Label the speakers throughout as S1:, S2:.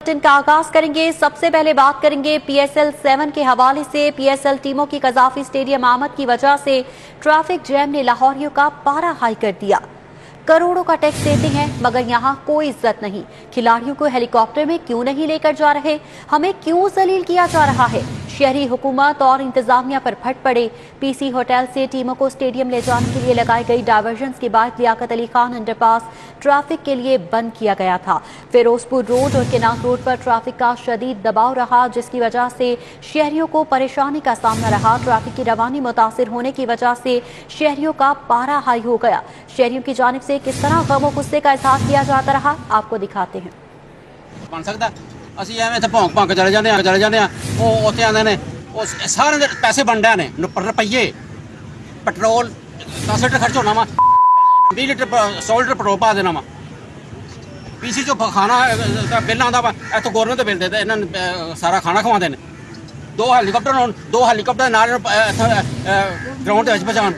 S1: Bulletin का आगाज करेंगे। सबसे पहले बात करेंगे PSL 7 के हवाले से। PSL टीमों की कजाफी स्टेडियम आमद की वजह से ट्रैफिक जैम ने लाहौरियों का पारा हाई कर दिया। करोड़ों का टैक्स देते हैं मगर यहाँ कोई इज्जत नहीं। खिलाड़ियों को हेलीकॉप्टर में क्यों नहीं लेकर जा रहे, हमें क्यों जलील किया जा रहा है। शहरी हुकूमत और इंतजामिया पर फट पड़े। PC होटल से टीमों को स्टेडियम ले जाने के लिए लगाई गई डायवर्जन के बाद लियाकत अली खान अंडरपास ट्रैफिक के लिए बंद किया गया था। फिरोजपुर रोड और केनाक रोड पर ट्रैफिक का शदीद दबाव रहा, जिसकी वजह से शहरियों को परेशानी का सामना रहा। ट्रैफिक की रवानी मुतासिर होने की वजह से शहरियों का पारा हाई हो गया। शहरियों की जानिब से किस तरह गम गुस्से का इजहार किया जाता रहा, आपको दिखाते हैं।
S2: बन सकता ਅਸੀਂ ਐਵੇਂ ਇੱਥੇ ਭੌਂਕ ਭੌਂਕ ਚਲੇ ਜਾਂਦੇ ਆ ਉਹ ਉੱਥੇ ਆਉਂਦੇ ਨੇ ਉਹ ਸਾਰੇ ਦੇ ਪੈਸੇ ਬਣਦੇ ਨੇ ਰੁਪਈਏ ਪੈਟਰੋਲ 10 ਲੀਟਰ ਖਰਚ ਹੋਣਾ ਵਾ 20 ਲੀਟਰ 100 ਲੀਟਰ ਪੈਟਰੋਲ ਪਾ ਦੇਣਾ ਵਾ PC ਚੋਂ ਖਾਣਾ ਦਾ ਬਿੱਲ ਆਉਂਦਾ ਵਾ ਇੱਥੋਂ ਗਵਰਨਮੈਂਟ ਦੇ ਬਿੱਲ ਦੇ ਇਹਨਾਂ ਨੂੰ ਸਾਰਾ ਖਾਣਾ ਖਵਾਉਂਦੇ ਨੇ ਦੋ ਹੈਲੀਕਾਪਟਰ ਨਾਲ ਗਰਾਊਂਡ ਦੇ ਵਿੱਚ ਪਹੁੰਚਾਉਣ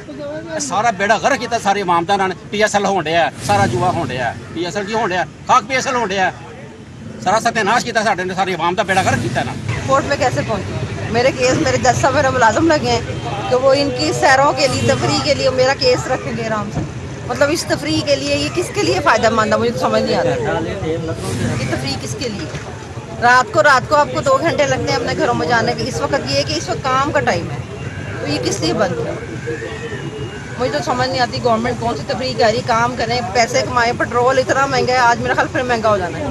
S2: ਸਾਰਾ ਬੇੜਾ ਗਰਕ ਕੀਤਾ ਸਾਰੀ ਆਵਾਮ ਦਾ ਨਾਲ PSL ਹੋਣ ਡਿਆ ਸਾਰਾ ਜੂਆ ਹੋਣ ਡਿਆ PSL ਕੀ ਹੋਣ ਡਿਆ ਖਾਕ PSL होण ਡਿਆ सारा सत्यानाश किया साढ़े ने सारी आवाम का बेड़ा गर्क किया ना।
S3: कोर्ट में कैसे पहुंचे? मेरे केस मेरे जज साहब मेरा मुलाजम लगे हैं तो वो इनकी सैरों के लिए तफरी के लिए मेरा केस रखेंगे आराम से। मतलब इस तफरी के लिए ये किसके लिए फ़ायदेमंद है मुझे तो समझ नहीं आता। ये तफरी किसके लिए? रात को आपको 2 घंटे लगते हैं अपने घरों में जाने के। इस वक्त ये कि इस वक्त काम का टाइम है तो ये किस लिए बंद है मुझे तो समझ नहीं आती। गवर्नमेंट कौन सी तफरी कर रही, काम करें पैसे कमाएं। पेट्रोल इतना महंगा है आज मेरा ख्याल फिर महंगा हो जाना है।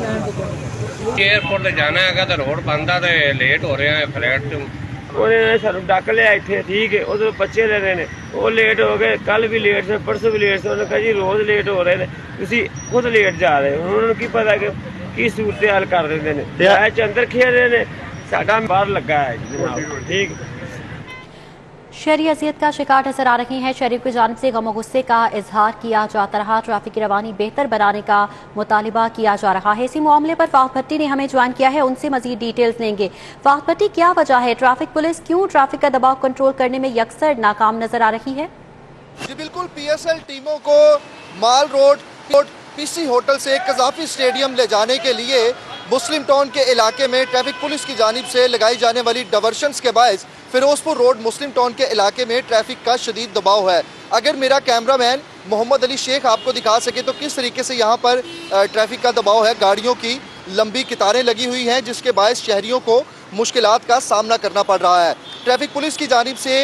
S4: एयरपोर्ट ते जाना है तो रोड बंद है लेट हो रहे हैं फ्लैट उन्होंने सानू डक लिया इतने ठीक है उधर बच्चे ले रहे हैं वो लेट हो गए कल भी लेट से परसों भी लेट से उन्होंने कहा जी रोज लेट हो रहे हैं तुसी खुद लेट जा रहे हो उन्होंने की पता कि सूरत हाल कर देते हैं अंदर खेल रहे हैं साडा बाहर लगा है जनाब ठीक।
S1: शहरी अजियत का शिकार नजर आ रही हैं। शहरियों की जानिब से गम गुस्से का इजहार किया जाता रहा। ट्रैफिक की रवानी बेहतर बनाने का मुतालिबा किया जा रहा है। इसी मामले पर फात भट्टी ने हमें ज्वाइन किया है, उनसे मजीद डिटेल्स लेंगे। फात भट्टी, क्या वजह है ट्रैफिक पुलिस क्यों ट्रैफिक का दबाव कंट्रोल करने में यकसर नाकाम नजर आ रही है?
S5: जी बिल्कुल, PSL टीमों को माल रोड PC होटल से कजाफी स्टेडियम ले जाने के लिए मुस्लिम टाउन के इलाके में ट्रैफिक पुलिस की जानिब से लगाई जाने वाली डायवर्शंस के बायस फिरोजपुर रोड मुस्लिम टाउन के इलाके में ट्रैफिक का शदीद दबाव है। अगर मेरा कैमरामैन मोहम्मद अली शेख आपको दिखा सके तो किस तरीके से यहाँ पर ट्रैफिक का दबाव है। गाड़ियों की लंबी कतारें लगी हुई हैं जिसके बायस शहरियों को मुश्किलात का सामना करना पड़ रहा है। ट्रैफिक पुलिस की जानिब से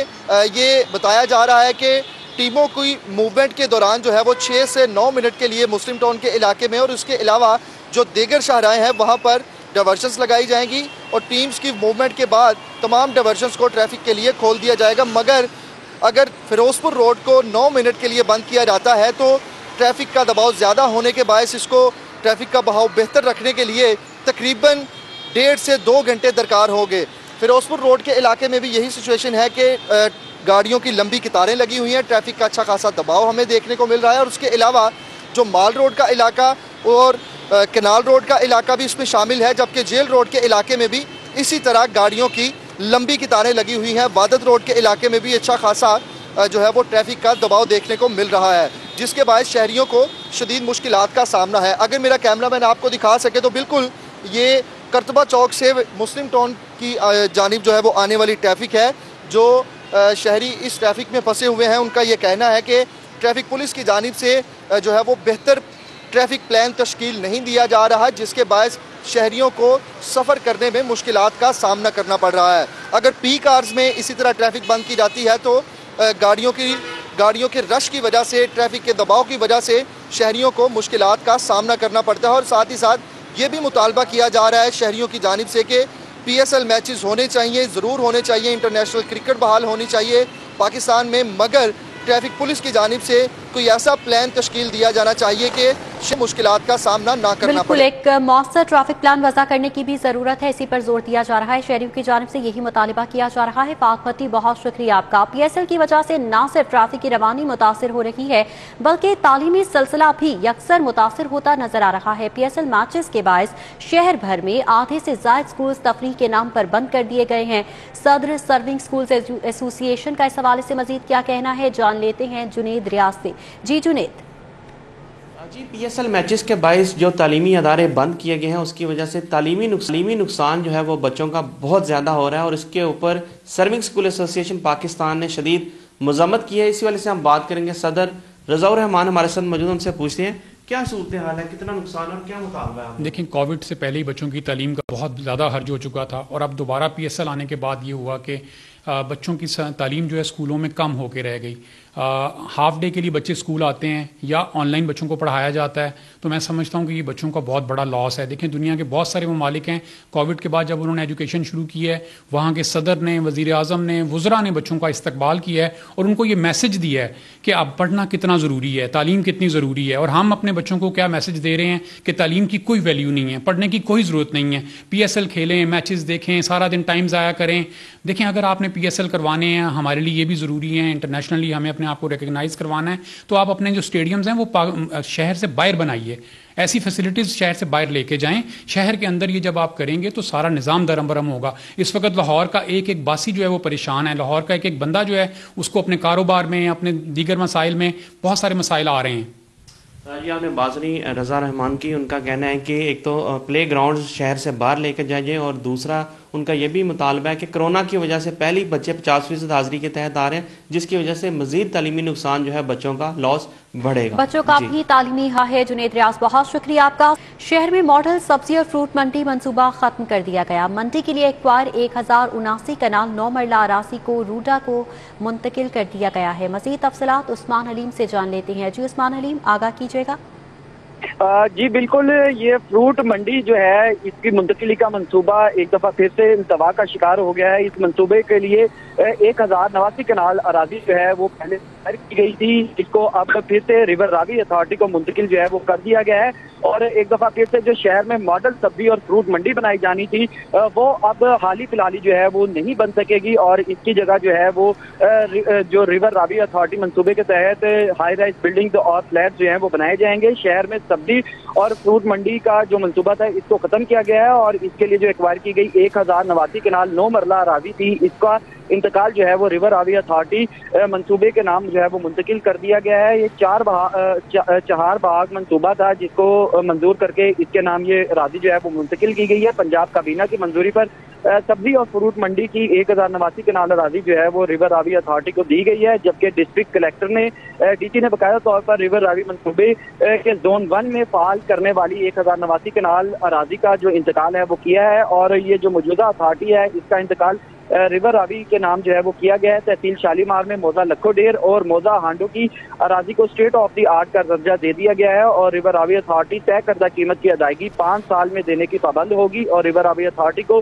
S5: ये बताया जा रहा है कि टीमों की मूवमेंट के दौरान जो है वो 6 से 9 मिनट के लिए मुस्लिम टाउन के इलाके में और उसके अलावा जो दीगर शाहराएँ हैं वहाँ पर डायवर्शंस लगाई जाएंगी और टीम्स की मूवमेंट के बाद तमाम डायवर्शंस को ट्रैफिक के लिए खोल दिया जाएगा। मगर अगर फिरोजपुर रोड को 9 मिनट के लिए बंद किया जाता है तो ट्रैफिक का दबाव ज़्यादा होने के बायस इसको ट्रैफिक का बहाव बेहतर रखने के लिए तकरीबन 1.5 से 2 घंटे दरकार होंगे। फिरोजपुर रोड के इलाके में भी यही सिचुएशन है कि गाड़ियों की लंबी कतारें लगी हुई हैं, ट्रैफिक का अच्छा खासा दबाव हमें देखने को मिल रहा है और उसके अलावा जो माल रोड का इलाका और केनाल रोड का इलाका भी इसमें शामिल है, जबकि जेल रोड के इलाके में भी इसी तरह गाड़ियों की लंबी कतारें लगी हुई हैं। वादत रोड के इलाके में भी अच्छा खासा जो है वो ट्रैफिक का दबाव देखने को मिल रहा है जिसके बायस शहरियों को शदीद मुश्किलात का सामना है। अगर मेरा कैमरामैन आपको दिखा सके तो बिल्कुल ये करतबा चौक से मुस्लिम टाउन की जानिब जो है वो आने वाली ट्रैफिक है। जो शहरी इस ट्रैफिक में फंसे हुए हैं उनका ये कहना है कि ट्रैफिक पुलिस की जानिब से जो है वो बेहतर ट्रैफिक प्लान तश्कील नहीं दिया जा रहा जिसके बायस शहरियों को सफ़र करने में मुश्किलात का सामना करना पड़ रहा है। अगर पीक आवर्स में इसी तरह ट्रैफिक बंद की जाती है तो गाड़ियों के रश की वजह से ट्रैफिक के दबाव की वजह से शहरियों को मुश्किलात का सामना करना पड़ता है। और साथ ही साथ ये भी मुतालबा किया जा रहा है शहरियों की जानिब से कि PSL मैचेस होने चाहिए, ज़रूर होने चाहिए, इंटरनेशनल क्रिकेट बहाल होनी चाहिए पाकिस्तान में, मगर ट्रैफिक पुलिस की जानिब से कोई ऐसा प्लान तश्कील दिया जाना चाहिए कि मुश्किलात का सामना ना करना पड़े।
S1: एक मौसर ट्रैफिक प्लान वज़ा करने की भी जरूरत है, इसी पर जोर दिया जा रहा है। शहरियों की जानिब से यही मुतालिबा किया जा रहा है। फात भट्टी, बहुत शुक्रिया आपका। PSL की वजह से न सिर्फ ट्रैफिक की रवानी मुतासर हो रही है बल्कि तालीमी सिलसिला भी यकसर मुतासर होता नजर आ रहा है। PSL मैचेस के बायस शहर भर में आधे से ज्यादा स्कूल तफरीह के नाम पर बंद कर दिए गए हैं। सदर सर्विंग स्कूल एसोसिएशन का इस हवाले से मजीद क्या कहना है, जान लेते हैं जुनेद रियाज से। जी जुनेद।
S6: जी, पीएसएल मैचेस के बायस जो तालीमी अदारे बंद किए गए हैं उसकी वजह से तालीमी नुकसान जो है वो बच्चों का बहुत ज़्यादा हो रहा है और इसके ऊपर सर्विंग स्कूल एसोसिएशन पाकिस्तान ने शदीद मजम्मत की है। इसी वजह से हम बात करेंगे, सदर रज़ाउर रहमान हमारे साथ मौजूद, उनसे पूछते हैं क्या सूरत हाल है, कितना नुकसान और क्या मुतालबा है।
S7: देखिए, कोविड से पहले ही बच्चों की तालीम का बहुत ज़्यादा हर्ज हो चुका था और अब दोबारा पीएसएल आने के बाद ये हुआ कि बच्चों की तालीम जो है स्कूलों में कम होकर रह गई। हाफ डे के लिए बच्चे स्कूल आते हैं या ऑनलाइन बच्चों को पढ़ाया जाता है, तो मैं समझता हूँ कि ये बच्चों का बहुत बड़ा लॉस है। देखें, दुनिया के बहुत सारे ममालिक हैं, कोविड के बाद जब उन्होंने एजुकेशन शुरू की है, वहाँ के सदर ने, वज़ीर आज़म ने, वुज़रा ने बच्चों का इस्तकबाल किया है और उनको ये मैसेज दिया है कि अब पढ़ना कितना ज़रूरी है, तालीम कितनी ज़रूरी है। और हम अपने बच्चों को क्या मैसेज दे रहे हैं कि तालीम की कोई वैल्यू नहीं है, पढ़ने की कोई ज़रूरत नहीं है, पीएसएल खेलें, मैचेस देखें, सारा दिन टाइम ज़ाया करें। देखें, अगर आपने पीएसएल करवाने हैं, हमारे लिए ये भी ज़रूरी है, इंटरनेशनली हमें अपने आप को रिकग्नाइज़ करवाना है, तो आप अपने जो स्टेडियम्स हैं वो शहर से बाहर बनाइए, ऐसी फैसिलिटीज़ शहर से बाहर लेके जाएं। शहर के अंदर ये जब आप करेंगे तो सारा निज़ाम दरम बरम होगा। इस वक्त लाहौर का एक एक बासी जो है वो परेशान है, लाहौर का एक एक बंदा जो है उसको अपने कारोबार में, अपने दीगर मसाइल में बहुत सारे मसाइल आ रहे हैं।
S6: जी, आपने बात सुनी रज़ा रहमान की, उनका कहना है कि एक तो प्ले ग्राउंड शहर से बाहर लेकर जाइए और दूसरा उनका ये भी मुतालबा है कि कोरोना की वजह से पहले ही बच्चे 50% हाजिरी के तहत आ रहे हैं, जिसकी वजह से मजीद तालीमी नुकसान जो है बच्चों का लॉस बढ़ेगा।
S1: बच्चों का भी तालीमी हा है। जुनेद रियाज, बहुत शुक्रिया आपका। शहर में मॉडल सब्जी और फ्रूट मंडी मंसूबा खत्म कर दिया गया। मंडी के लिए एक्वायर 1079 कनाल 9 मरला अराजी को रूडा को मुंतकिल कर दिया गया है। मजीद तफसीलात उस्मान हलीम से जान लेते हैं। जी उस्मान हलीम, आगाह कीजिएगा।
S8: जी बिल्कुल, ये फ्रूट मंडी जो है इसकी मुंतकिली का मंसूबा एक दफा फिर से इंतवा का शिकार हो गया है। इस मंसूबे के लिए 1089 कनाल अराजी जो है वो पहले तैयार की गई थी, इसको अब फिर से रिवर रावी अथॉरिटी को मुंतकिल जो है वो कर दिया गया है और एक दफा फिर से जो शहर में मॉडल सब्जी और फ्रूट मंडी बनाई जानी थी वो अब हाल ही फिलहाल जो है वो नहीं बन सकेगी और इसकी जगह जो है वो जो रिवर रावी अथॉरिटी मंसूबे के तहत हाई राइज बिल्डिंग और फ्लैट जो है वो बनाए जाएंगे। शहर में सब्जी और फ्रूट मंडी का जो मंसूबा था इसको खत्म किया गया है और इसके लिए जो एक्वायर की गई 1089 कनाल 9 मरला अराजी थी, इसका इंतकाल जो है वो रिवर रावी अथॉरिटी मंसूबे के नाम जो है वो मुंतकिल कर दिया गया है। ये चार बाग मंसूबा था जिसको मंजूर करके इसके नाम ये राजी जो है वो मुंतकिल की गई है। पंजाब काबीना की मंजूरी पर सब्जी और फ्रूट मंडी की 1089 कनाल राजी जो है वो रिवर रावी अथॉरिटी को दी गई है, जबकि डिस्ट्रिक्ट कलेक्टर ने डीसी ने बकाया तौर पर रिवर रावी मंसूबे के जोन 1 में फाल करने वाली 1089 कनाल अराजी का जो इंतकाल है वो किया है और ये जो मौजूदा अथॉरिटी है इसका इंतकाल रिवर रावी के नाम जो है वो किया गया है। तहसील शालीमार में मौजा लखोडेर और मौजा हांडो की अराजी को स्टेट ऑफ द आर्ट का दर्जा दे दिया गया है और रिवर रावी अथॉरिटी तय करदा कीमत की अदायगी 5 साल में देने की पाबंद होगी और रिवर रावी अथॉरिटी को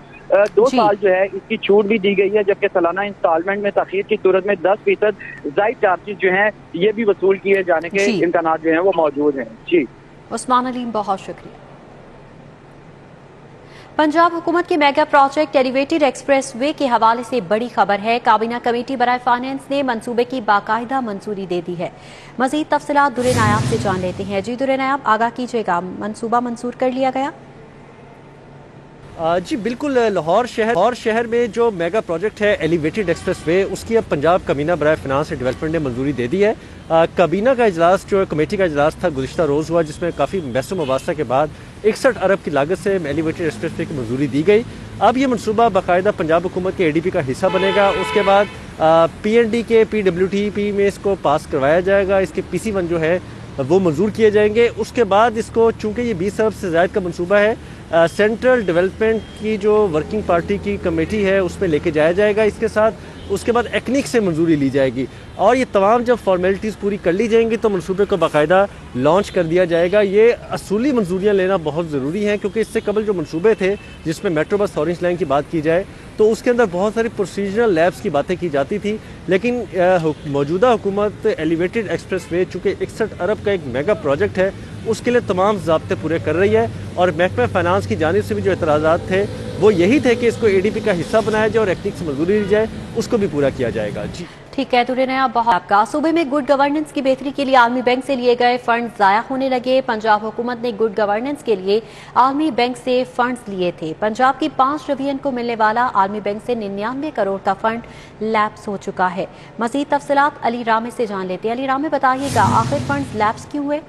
S8: 2 साल जो है इसकी छूट भी दी गई है, जबकि सालाना इंस्टॉलमेंट में तखीर की सूरत में 10% जायद चार्जेस जो है ये भी वसूल किए जाने के इम्कान जो है वो मौजूद है। जी
S1: उस्मान अलीम, बहुत शुक्रिया। पंजाब हुकूमत के mega project elevated express way के हवाले से बड़ी खबर है। काबीना कमेटी बराए फाइनेंस ने मंसूबे की बाकायदा मंजूरी दे दी है। मजीद तफसीलात दुरे नायाब से जान लेते हैं। जी दुरे नायाब, आगाह कीजिएगा, मंसूबा मंजूर कर लिया गया?
S9: जी बिल्कुल, लाहौर शहर में जो मेगा प्रोजेक्ट है एलिवेटेड एक्सप्रेस वे उसकी अब पंजाब काबीना बराए फाइनेंस एंड डेवलपमेंट ने मंजूरी दे दी है। काबीना का इजलास जो कमेटी का इजलास था गुज़िश्ता रोज़ हुआ, जिसमें काफ़ी बहस मुबासा के बाद 61 अरब की लागत से एलिवेटेड एक्सप्रेस वे की मंजूरी दी गई। अब ये मनसूबा बाकायदा पंजाब हुकूमत के ADP का हिस्सा बनेगा। उसके बाद PND के PWTP में इसको पास करवाया जाएगा, इसके PC1 जो है वो मंजूर किए जाएंगे। उसके बाद इसको चूँकि ये 20 अरब से ज़ायद का मनसूबा है, सेंट्रल डेवलपमेंट की जो वर्किंग पार्टी की कमेटी है उसमें लेके जाया जाएगा। इसके साथ उसके बाद एक्निक से मंजूरी ली जाएगी और ये तमाम जब फॉर्मेलिटीज़ पूरी कर ली जाएंगी तो मनसूबे को बाकायदा लॉन्च कर दिया जाएगा। ये असूली मंजूरियाँ लेना बहुत ज़रूरी हैं क्योंकि इससे कबल जो मंसूबे थे जिसमें मेट्रो बस ऑरेंज लाइन की बात की जाए तो उसके अंदर बहुत सारी प्रोसीजरल लैब्स की बातें की जाती थी, लेकिन मौजूदा हुकूमत एलिवेटेड एक्सप्रेस वे चूँकि 61 अरब का एक मेगा प्रोजेक्ट है उसके लिए तमाम ज़ाब्ते पूरे कर रही है और महकमा फाइनेंस की जानिब से भी जो एतराज़ात थे वो यही थे कि इसको ADP का हिस्सा बनाया जाए और एक्निक से मंजूरी दी जाए, उसको भी पूरा किया जाएगा। जी
S1: ठीक है, तुरे नया बहुत आपका। सूबे में गुड गवर्नेंस की बेहतरी के लिए आलमी बैंक से लिए गए फंड जाया होने लगे। पंजाब हुकूमत ने गुड गवर्नेंस के लिए आलमी बैंक से फंड्स लिए थे। पंजाब की 5 डिवीजन को मिलने वाला आलमी बैंक से 99 करोड़ का फंड लैप्स हो चुका है। मजीद तफसीलात अली रामे से जान लेते हैं। अली रामे, बताइएगा आखिर फंड्स लैप्स क्यों हुए?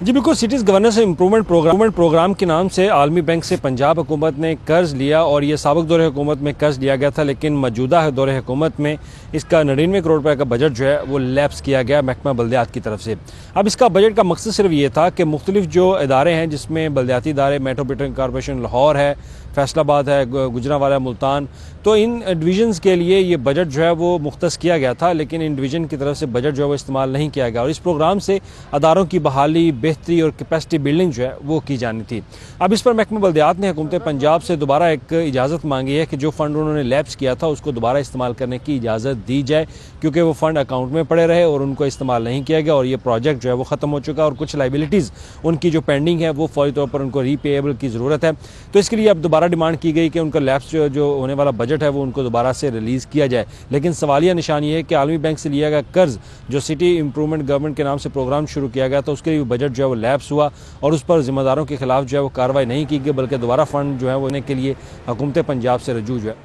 S10: जी बिल्कुल, सिटीज़ गवर्नेंस इंप्रूवमेंट प्रोग्राम के नाम से आलमी बैंक से पंजाब हुकूमत ने कर्ज लिया और ये साबिक दौरे हुकूमत में कर्ज लिया गया था, लेकिन मौजूदा दौरे हुकूमत में इसका 99 करोड़ रुपए का बजट जो है वो लैप्स किया गया महकमा बल्दियात की तरफ से। अब इसका बजट का मकसद सिर्फ ये था कि मुख्तलिफ जो इदारे हैं जिसमें बल्दियाती इदारे मेट्रोपॉलिटन कॉरपोरेशन लाहौर है, फैसलाबाद है, गुजरांवाला, मुल्तान, तो इन डिवीजन्स के लिए ये बजट जो है वो मुख्तस किया गया था, लेकिन इन डिवीजन की तरफ से बजट जो है वो इस्तेमाल नहीं किया गया और इस प्रोग्राम से अदारों की बहाली, बेहतरी और कैपेसिटी बिल्डिंग जो है वो की जानी थी। अब इस पर महकमा बल्दियात ने हुकूमत पंजाब से दोबारा एक इजाज़त मांगी है कि जो फंड उन्होंने लैप्स किया था उसको दोबारा इस्तेमाल करने की इजाज़त दी जाए, क्योंकि वो फंड अकाउंट में पड़े रहे और उनको इस्तेमाल नहीं किया गया और ये प्रोजेक्ट जो है वो ख़त्म हो चुका और कुछ लाइबिलिटीज़ उनकी जो पेंडिंग है वो फौरी तौर पर उनको रीपेएबल की ज़रूरत है। तो इसके लिए अब दोबारा डिमांड की गई कि उनका लैप्स जो होने वाला बजट है वो उनको दोबारा से रिलीज़ किया जाए। लेकिन सवालिया निशान ये है कि आलमी बैंक से लिया गया कर्ज जो सिटी इंप्रूवमेंट गवर्नमेंट के नाम से प्रोग्राम शुरू किया गया था उसके लिए बजट जो है वो लैप्स हुआ और उस पर जिम्मेदारों के खिलाफ जो है वो कार्रवाई नहीं की गई, बल्कि दोबारा फंड जो है वो लेने के लिए हुकूमत पंजाब से रजू जो है।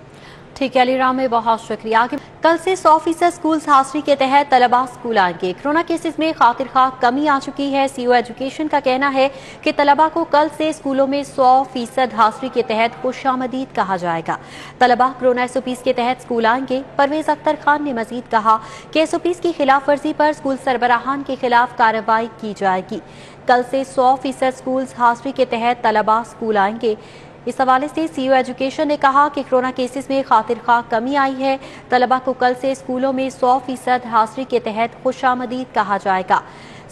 S1: ठीक है अली राम में बहुत शुक्रिया। कल से 100% स्कूल हाजिरी के तहत तलबा स्कूल आएंगे। कोरोना केसेस में खातिर खा कमी आ चुकी है। सीओ एजुकेशन का कहना है कि तलबा को कल से स्कूलों में 100% हाजिरी के तहत खुशामदीद कहा जाएगा। तलबा कोरोना एसओपीज के तहत स्कूल आएंगे। परवेज अख्तर खान ने मजीद कहा कि एसओपीज की खिलाफ वर्जी पर स्कूल सरबराहान के खिलाफ कार्रवाई की जाएगी। कल से 100% स्कूल हाजिरी के तहत तलबा स्कूल आएंगे। इस हवाले से सीओ एजुकेशन ने कहा कि कोरोना केसेस में खातिर खा कमी आई है। तलबा को कल से स्कूलों में 100% हाजिरी के तहत खुशामदीद कहा जाएगा।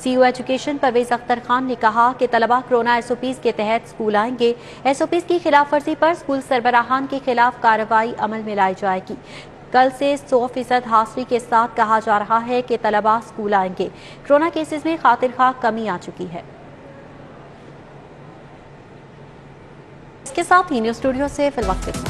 S1: सीओ एजुकेशन परवेज अख्तर खान ने कहा कि तलबा कोरोना एसओपीज के तहत स्कूल आएंगे। एसओपीज की खिलाफ वर्जी पर स्कूल सरबराहान के खिलाफ कार्रवाई अमल में लाई जाएगी। कल से 100% हाजिरी के साथ कहा जा रहा है कि तलबा स्कूल आएंगे। कोरोना केसेस में खातिर खा कमी आ चुकी है। इसके साथ ही न्यूज़ स्टूडियो से फिलहाल